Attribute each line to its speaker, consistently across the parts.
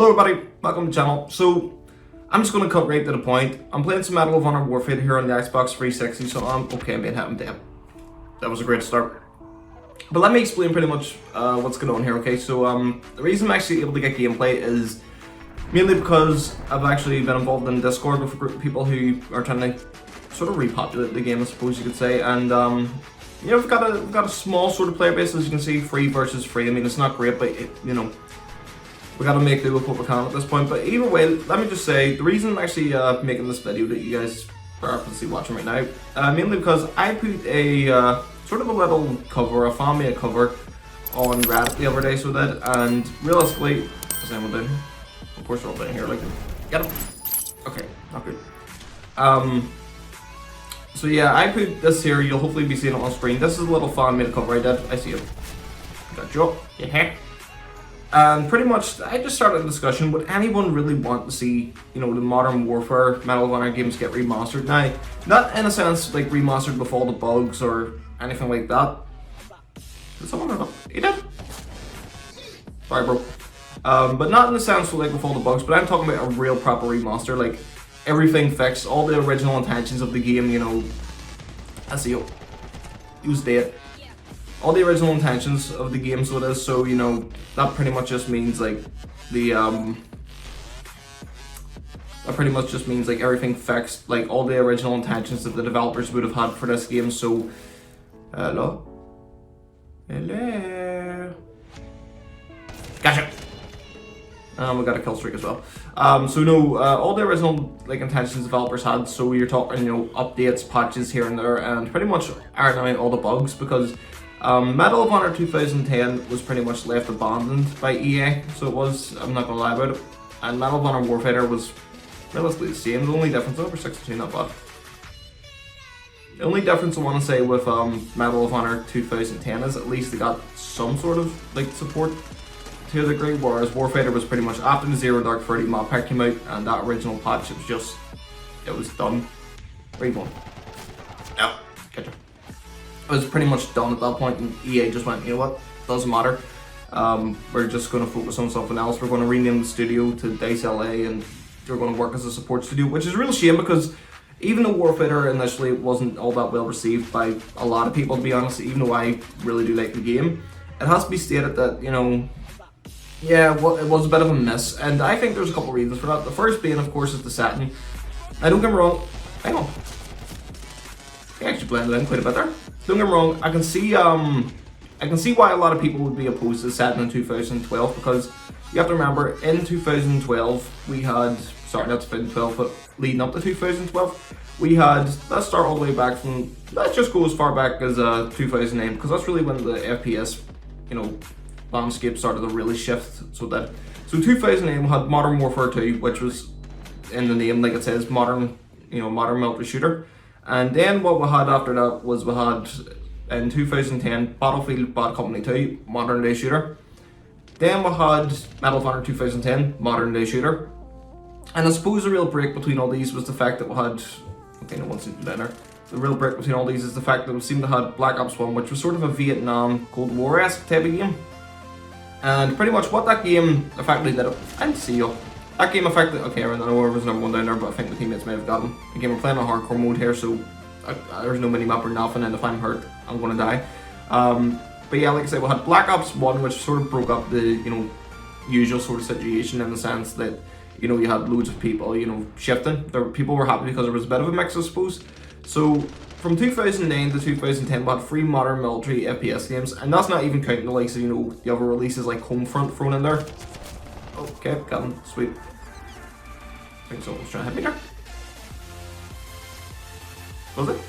Speaker 1: Hello everybody, welcome to the channel. So, I'm just going to cut right to the point. I'm playing some Medal of Honor Warfighter here on the Xbox 360, so I'm being hit, I'm dead. That was a great start. But let me explain pretty much what's going on here, okay? So, the reason I'm actually able to get gameplay is mainly because I've actually been involved in Discord with a group of people who are trying to sort of repopulate the game, I suppose you could say, and you know, we've got a small sort of player base, as you can see, free versus free. I mean, it's not great, but you know, we got to make do with what we can at this point. But either way, let me just say, the reason I'm actually making this video that you guys are obviously watching right now, mainly because I put a sort of a little cover, a fan-made cover on Reddit the other day, so that, and realistically, is anyone down here? Of course they're all down here, like, get them. Okay, not good. So yeah, I put this here, you'll hopefully be seeing it on screen. This is a little fan-made cover I did. I see it. Got you up. Yeah. And pretty much, I just started a discussion, would anyone really want to see, you know, the Modern Warfare Medal of Honor games get remastered? Now, not in a sense like remastered with all the bugs or anything like that. Did someone or not? He did? Sorry, bro. But not in the sense like with all the bugs, but I'm talking about a real proper remaster, like everything fixed, all the original intentions of the game, you know. I see you. He was dead. All the original intentions of the game, so it is, so you know, that pretty much just means like the that pretty much just means like everything fixed, like all the original intentions that the developers would have had for this game. So hello, gotcha. We got a kill streak as well. So no, all the original like intentions developers had. So you're talking, you know, updates, patches here and there, and pretty much ironing out all the bugs, because Medal of Honor 2010 was pretty much left abandoned by EA. So it was. I'm not gonna lie about it. And Medal of Honor Warfighter was relatively the same. The only difference, over 62, not bad. The only difference I want to say with Medal of Honor 2010 is at least they got some sort of like support to a degree, whereas Warfighter was pretty much after the Zero Dark 30 map pack came out and that original patch, it was done. Where are you going? Yep, gotcha. It was pretty much done at that point, and EA just went, you know what, doesn't matter. We're just going to focus on something else. We're going to rename the studio to DICE LA, and we're going to work as a support studio, which is a real shame, because even though Warfighter initially wasn't all that well received by a lot of people, to be honest, even though I really do like the game, it has to be stated that, you know, yeah, well, it was a bit of a miss, and I think there's a couple of reasons for that. The first being, of course, is the setting. Now, don't get me wrong, hang on. I actually blended in quite a bit there. Don't get me wrong, I can see why a lot of people would be opposed to the setting in 2012, because you have to remember, in 2012, we had, sorry, not 2012, but leading up to 2012, we had, let's start all the way back from, let's just go as far back as 2009, because that's really when the FPS, you know, landscape started to really shift. So 2008 we had Modern Warfare 2, which was in the name, like it says, modern, you know, modern military shooter. And then what we had after that was we had in 2010 Battlefield Bad Company 2, modern day shooter. Then we had Medal of Honor 2010, modern day shooter. And I suppose the real break between all these was the fact that we had, okay, no one's down there. The real break between all these is the fact that we seemed to have Black Ops 1, which was sort of a Vietnam Cold War-esque type of game. And pretty much what that game effectively did, and see you. That game effectively, okay, I know there was number one down there, but I think the teammates may have gotten. Again, we're playing on hardcore mode here, so there's no minimap or nothing, and if I'm hurt, I'm gonna die. But yeah, like I said, we had Black Ops 1, which sort of broke up the, you know, usual sort of situation in the sense that, you know, you had loads of people, you know, shifting. People were happy because there was a bit of a mix, I suppose. So from 2009 to 2010, we had 3 modern military FPS games, and that's not even counting the likes of, you know, the other releases like Homefront thrown in there. Okay, got him, sweet. I think someone's trying to hit me there. Was it?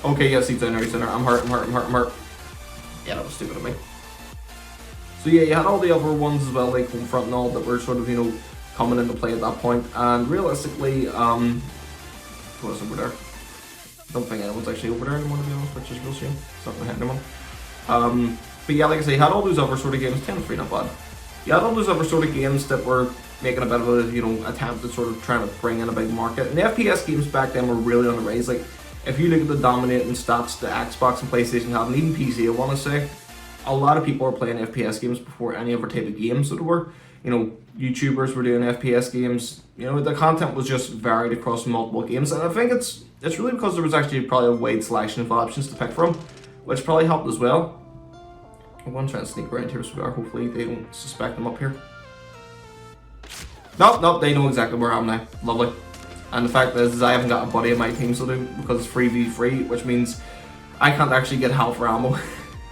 Speaker 1: Okay, yes, he's down there, he's down there. I'm hurt. Yeah, that was stupid of me. So yeah, you had all the other ones as well, like Homefront and all, that were sort of, you know, coming into play at that point, and realistically, what's over there? I don't think anyone's actually over there anymore, to be honest, which is a real shame. It's not gonna hit anyone. But yeah, like I say, you had all those other sort of games, 10 free, not bad. You had all those other sort of games that were making a bit of a, you know, attempt at sort of trying to bring in a big market. And the FPS games back then were really on the rise. Like, if you look at the dominating stats the Xbox and PlayStation had, and even PC, I want to say, a lot of people are playing FPS games before any other type of games that were. YouTubers were doing FPS games. The content was just varied across multiple games, and I think it's really because there was actually probably a wide selection of options to pick from, which probably helped as well. I'm going to try and sneak around here so we are. Hopefully they don't suspect I'm up here. Nope, they know exactly where I am now. Lovely. And the fact is I haven't got a buddy in my team, so because it's 3v3, which means I can't actually get health or ammo.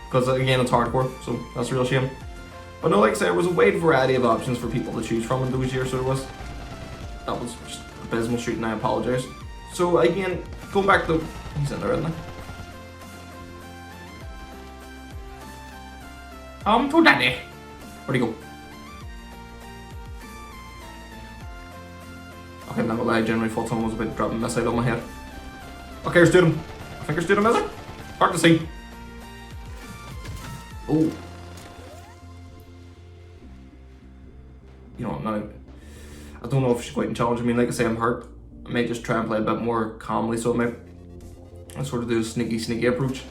Speaker 1: Because again, it's hardcore, so that's a real shame. But no, like I said, there was a wide variety of options for people to choose from in those years, so there was. That was just abysmal shooting, I apologise. So again, going back to... He's in there, isn't he? To daddy. Where'd he go? Okay, I'm not gonna lie, I generally thought someone was about to drop a missile on my head. Okay, here's Student. I think here's Student, is it? Hard to see. Oh. Now, I don't know if she's quite in challenge. I mean, like I say, I'm hurt. I might just try and play a bit more calmly, so I might sort of do a sneaky approach.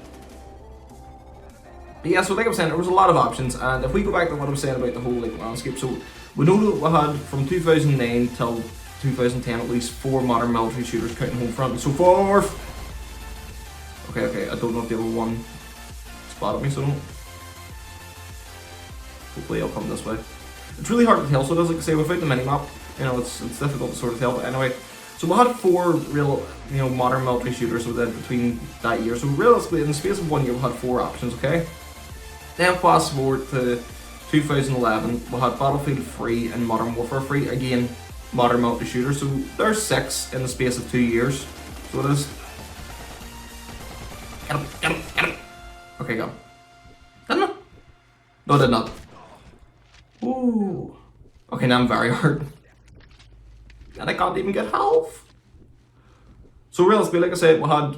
Speaker 1: But yeah, so like I was saying, there was a lot of options, and if we go back to what I was saying about the whole landscape, so we know that we had from 2009 till 2010 at least 4 modern military shooters counting Homefront and so forth. Okay, I don't know if the other one spotted me, so don't. Hopefully I'll come this way. It's really hard to tell, so it is, like I say, without the minimap, it's difficult to sort of tell, but anyway. So we had 4 real, modern military shooters between that year, so realistically in the space of 1 year we had 4 options, okay? Then fast forward to 2011, we had Battlefield 3 and Modern Warfare 3, again, modern military shooters, so there's 6 in the space of 2 years, so it is. Get him! Okay, go. Didn't it? No, it did not. Ooh. Okay, now I'm very hurt. And I can't even get health. So realistically, like I said, we had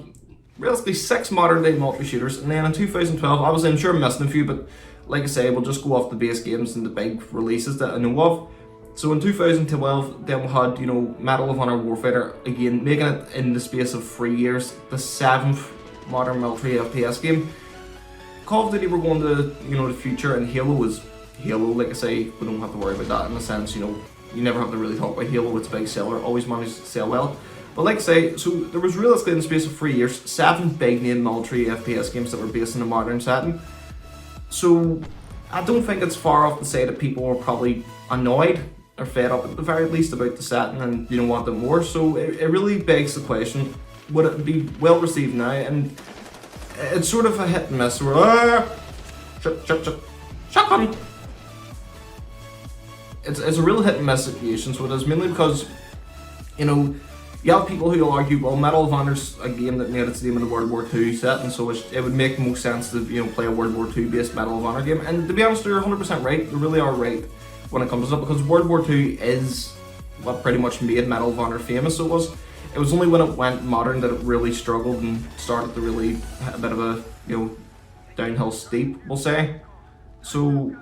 Speaker 1: realistically 6 modern day multi shooters, and then in 2012, obviously I'm sure I'm missing a few, but like I say, we'll just go off the base games and the big releases that I know of. So in 2012, then we had, Medal of Honor Warfighter, again, making it in the space of 3 years, the 7th modern military FPS game. Call of Duty were going to, the future, and Halo was Halo. Like I say, we don't have to worry about that in a sense, you never have to really talk about Halo, it's a big seller, always managed to sell well. But like I say, so there was realistically in the space of 3 years, 7 big name military FPS games that were based in a modern setting. So I don't think it's far off to say that people were probably annoyed or fed up at the very least about the setting and wanted more. So it really begs the question, would it be well received now? And it's sort of a hit and miss where shotgun. It's a real hit and miss situation, so it is mainly because you have people who will argue, well, Medal of Honor's a game that made its name in the World War II setting, so it would make most sense to play a World War II based Medal of Honor game. And to be honest, they're 100% right. They really are right when it comes to that, because World War II is what pretty much made Medal of Honor famous. So it was only when it went modern that it really struggled and started to really hit a bit of a downhill steep, we'll say. So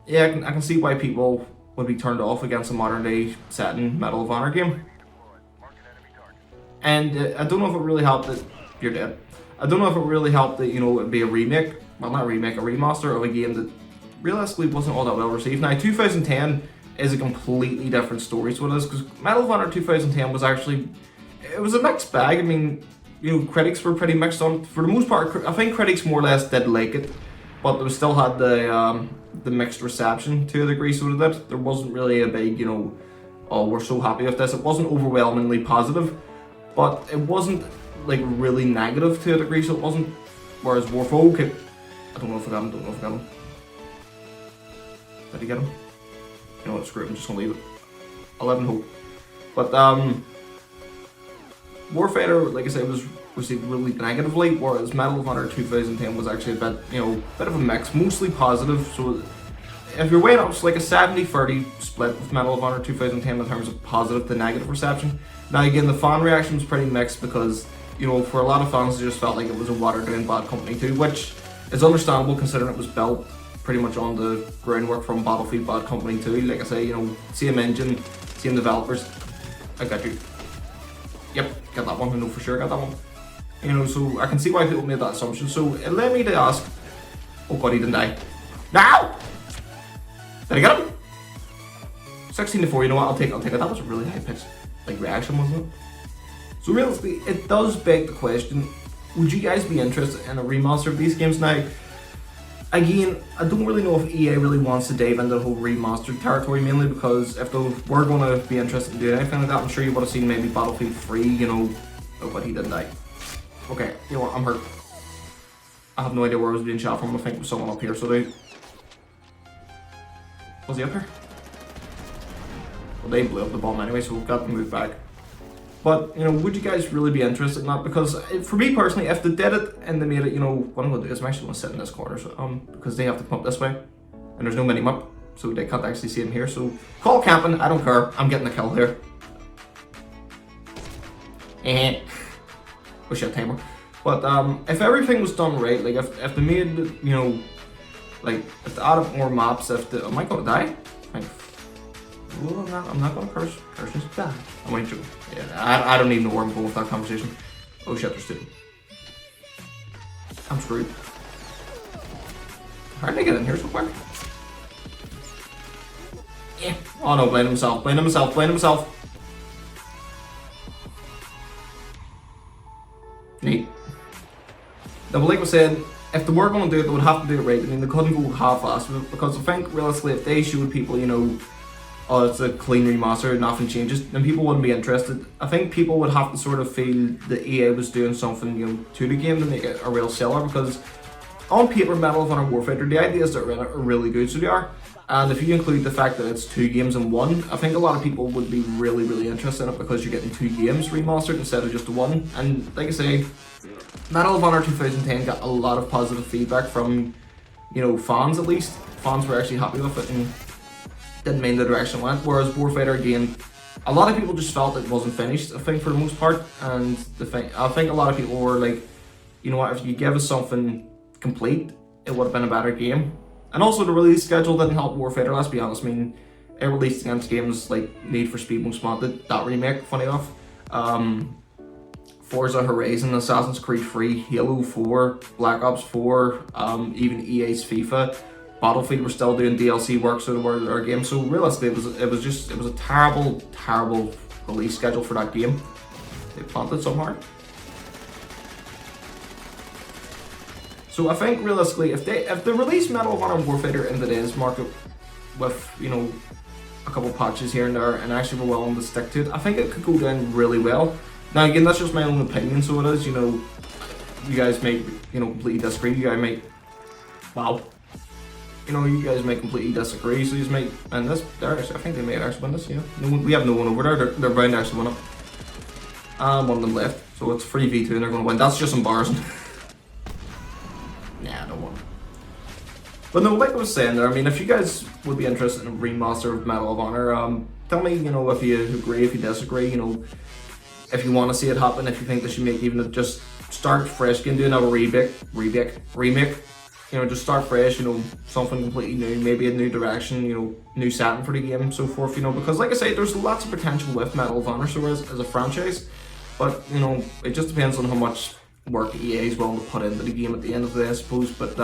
Speaker 1: yeah, I can see why people would be turned off against a modern day setting Medal of Honor game. And I don't know if it really helped that you're dead. I don't know if it really helped that it'd be a remake, well not a remake, a remaster of a game that realistically wasn't all that well received. Now 2010 is a completely different story, so it is, because Medal of Honor 2010 was actually, it was a mixed bag. I mean, critics were pretty mixed on. For the most part, I think critics more or less did like it, but they still had the mixed reception to a degree, so that there wasn't really a big, oh, we're so happy with this. It wasn't overwhelmingly positive, but it wasn't like really negative to a degree, so it wasn't. Whereas Warfo, okay, I don't know if I got him, Did he get him? You know what, screw it, I'm just gonna leave it. I'll let him hope. But Warfighter, like I said, was received really negatively, whereas Medal of Honor 2010 was actually a bit, bit of a mix, mostly positive. So if you're weighing up, it's like a 70-30 split with Medal of Honor 2010 in terms of positive to negative reception. Now again, the fan reaction was pretty mixed because, for a lot of fans, they just felt like it was a watered down Bad Company 2, which is understandable considering it was built pretty much on the groundwork from Battlefield Bad Company 2. Like I say, same engine, same developers. I got you. Yep, got that one. I know for sure got that one. So I can see why people made that assumption. So it led me to ask, Oh god, he didn't die. No! Did I get him? 16-4, you know what, I'll take it. That was a really high pitch, like, reaction, wasn't it? So realistically, it does beg the question, would you guys be interested in a remaster of these games? Now, again, I don't really know if EA really wants to dive into the whole remastered territory, mainly because if they were going to be interested in doing anything like that, I'm sure you would have seen maybe Battlefield 3, you know, oh, but he didn't die. Okay, you know what, I'm hurt. I have no idea where I was being shot from. I think it was someone up here, so they... Was he up here? Well, they blew up the bomb anyway, so we've got to move back. But, you know, would you guys really be interested in that? Because for me personally, if they did it and they made it, you know, what I'm going to do is I'm actually going to sit in this corner, so, because they have to come up this way. And there's no mini-map, so they can't actually see him here. So, call camping, I don't care. I'm getting the kill here. Wish I had timer. But, if everything was done right, like, if they made, you know, like, if they added more maps, if the... Am I going to die? Well, I'm not gonna curse. Cursing's bad. I might joke. Yeah, I don't even know where I'm going with that conversation. Oh shit, there's two. I'm screwed. How did I get in here so quick? Yeah. Oh no, blame himself. Blame himself. Blame himself. Neat. Now, but like I said, if they were going to do it, they would have to do it right. I mean, they couldn't go half-assed with it, because I think realistically, if they showed people, you know, oh, it's a clean remaster, nothing changes, then people wouldn't be interested. I think people would have to sort of feel that EA was doing something, you know, to the game to make it a real seller, because on paper, Medal of Honor Warfighter, the ideas that are in it are really good, so they are. And if you include the fact that it's 2 games in 1, I think a lot of people would be really, really interested in it, because you're getting 2 games remastered instead of just 1. And like I say, Medal of Honor 2010 got a lot of positive feedback from, you know, fans at least. Fans were actually happy with it and didn't mind the direction it went, whereas Warfighter, again, a lot of people just felt it wasn't finished, I think, for the most part, and I think a lot of people were like, you know what, if you give us something complete, it would have been a better game. And also the release schedule didn't help Warfighter, let's be honest. I mean, it released against games like Need for Speed Most Wanted, that remake, funny enough, Forza Horizon, Assassin's Creed 3, Halo 4, Black Ops 4, even EA's FIFA, Battlefield were still doing DLC work, so they were their game. So realistically, it was a terrible release schedule for that game. They planted some hard. So I think realistically, if they release Medal of Honor Warfighter in today's market with, you know, a couple patches here and there, and actually were willing to stick to it, I think it could go down really well. Now again, that's just my own opinion, so it is, you know, you guys may, you know, completely disagree. You guys may, wow. You know, you guys may completely disagree, so you may, and this, I think they may actually win this, yeah. No, we have no one over there, they're bound to actually win it. And one of them left, so it's 3v2 and they're going to win. That's just embarrassing. Nah, no one. But no, like I was saying there, I mean, if you guys would be interested in a remaster of Medal of Honor, tell me, you know, if you agree, if you disagree, you know, if you want to see it happen, if you think they should make even just start fresh, do another remake. You know, just start fresh, you know, something completely new, maybe a new direction, you know, new setting for the game and so forth, you know, because like I say, there's lots of potential with Medal of Honor so as a franchise, but, you know, it just depends on how much work EA is willing to put into the game at the end of the day, I suppose. But,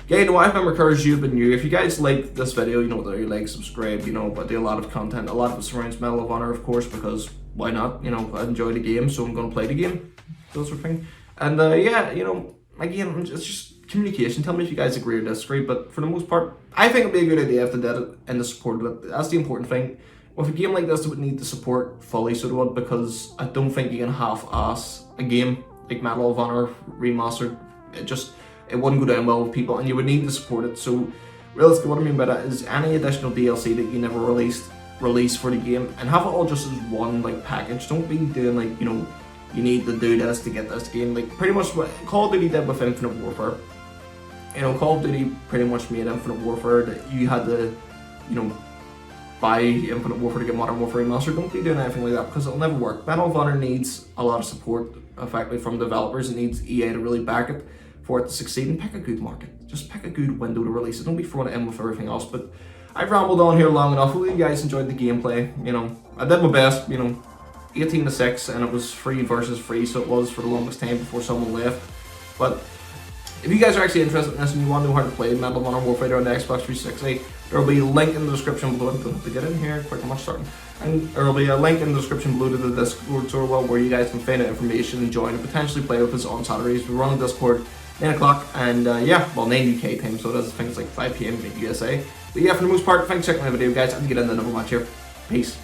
Speaker 1: yeah, you know, I've been encouraged you, but new. If you guys like this video, you know, do like, subscribe, you know, I do a lot of content, a lot of it surrounds Medal of Honor, of course, because why not, you know, I enjoy the game, so I'm going to play the game, that sort of thing. And, yeah, you know, again, it's just communication. Tell me if you guys agree or disagree, but for the most part, I think it'd be a good idea if they did it and they supported it. That's the important thing. With a game like this, it would need the support fully, so it would, because I don't think you can half-ass a game like Medal of Honor Remastered. It wouldn't go down well with people, and you would need to support it. So realistically, what I mean by that is any additional DLC that you never release for the game, and have it all just as one like package. Don't be doing like, you know, you need to do this to get this game. Like pretty much what Call of Duty did with Infinite Warfare. You know, Call of Duty pretty much made Infinite Warfare that you had to, you know, buy Infinite Warfare to get Modern Warfare Remastered. Don't be doing anything like that, because it'll never work. Medal of Honor needs a lot of support, effectively, from developers. It needs EA to really back it for it to succeed, and pick a good market. Just pick a good window to release it. Don't be throwing it in with everything else. But I've rambled on here long enough. Hopefully you guys enjoyed the gameplay. You know, I did my best, you know, 18-6, and it was 3 versus 3, so it was for the longest time before someone left. But if you guys are actually interested in this and you want to know how to play Medal of Honor Warfighter on the Xbox 360, there will be a link in the description below. I'm going to have to get in here quick, much starting. And there will be a link in the description below to the Discord server where you guys can find out information and join and potentially play with us on Saturdays. We run on Discord 9 o'clock and yeah, well 9 UK time, so it is, I think it's like 5 PM in USA. But yeah, for the most part, thanks for checking my video guys, and get in the double match here. Peace.